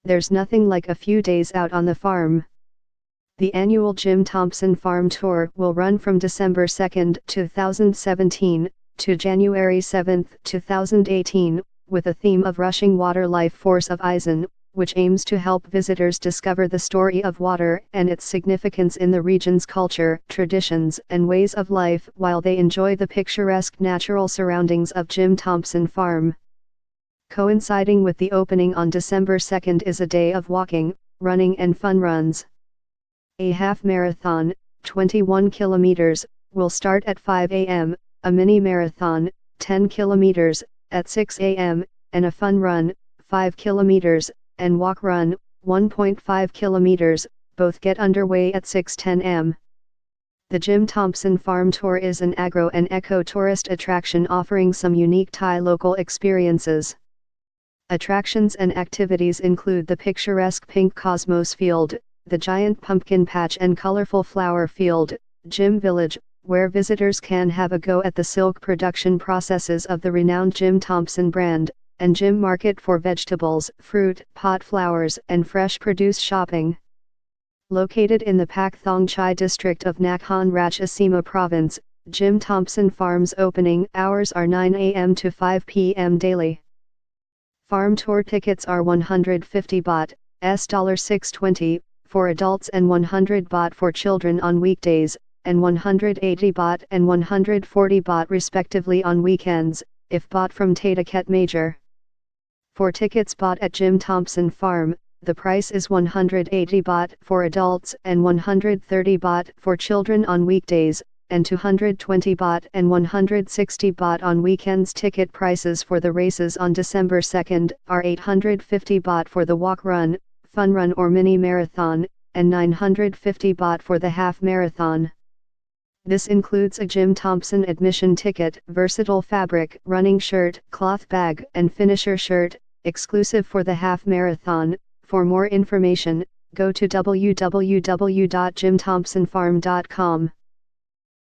There's nothing like a few days out on the farm. The annual Jim Thompson Farm Tour will run from December 2, 2017, to January 7, 2018, with a theme of Rushing Water Life Force of Eisen, which aims to help visitors discover the story of water and its significance in the region's culture, traditions, and ways of life while they enjoy the picturesque natural surroundings of Jim Thompson Farm. Coinciding with the opening on December 2 is a day of walking, running and fun runs. A half marathon, 21 kilometers, will start at 5 a.m., a mini marathon, 10 kilometers, at 6 a.m., and a fun run, 5 kilometers, and walk run, 1.5 kilometers, both get underway at 6:10 am. The Jim Thompson Farm Tour is an agro and eco-tourist attraction offering some unique Thai local experiences. Attractions and activities include the picturesque Pink Cosmos Field, the giant pumpkin patch and colorful flower field, Jim Village, where visitors can have a go at the silk production processes of the renowned Jim Thompson brand, and Jim Market for vegetables, fruit, pot flowers, and fresh produce shopping. Located in the Pak Thong Chai district of Nakhon Ratchasima province, Jim Thompson Farm's opening hours are 9 a.m. to 5 p.m. daily. Farm tour tickets are 150 baht, $6.20, for adults and 100 baht for children on weekdays, and 180 baht and 140 baht respectively on weekends, if bought from Tadaket Major. For tickets bought at Jim Thompson Farm, the price is 180 baht for adults and 130 baht for children on weekdays, and 220 baht and 160 baht on weekends. Ticket prices for the races on December 2 are 850 baht for the walk run, fun run or mini marathon, and 950 baht for the half marathon. This includes a Jim Thompson admission ticket, versatile fabric, running shirt, cloth bag, and finisher shirt, exclusive for the half marathon. For more information, go to www.jimthompsonfarm.com.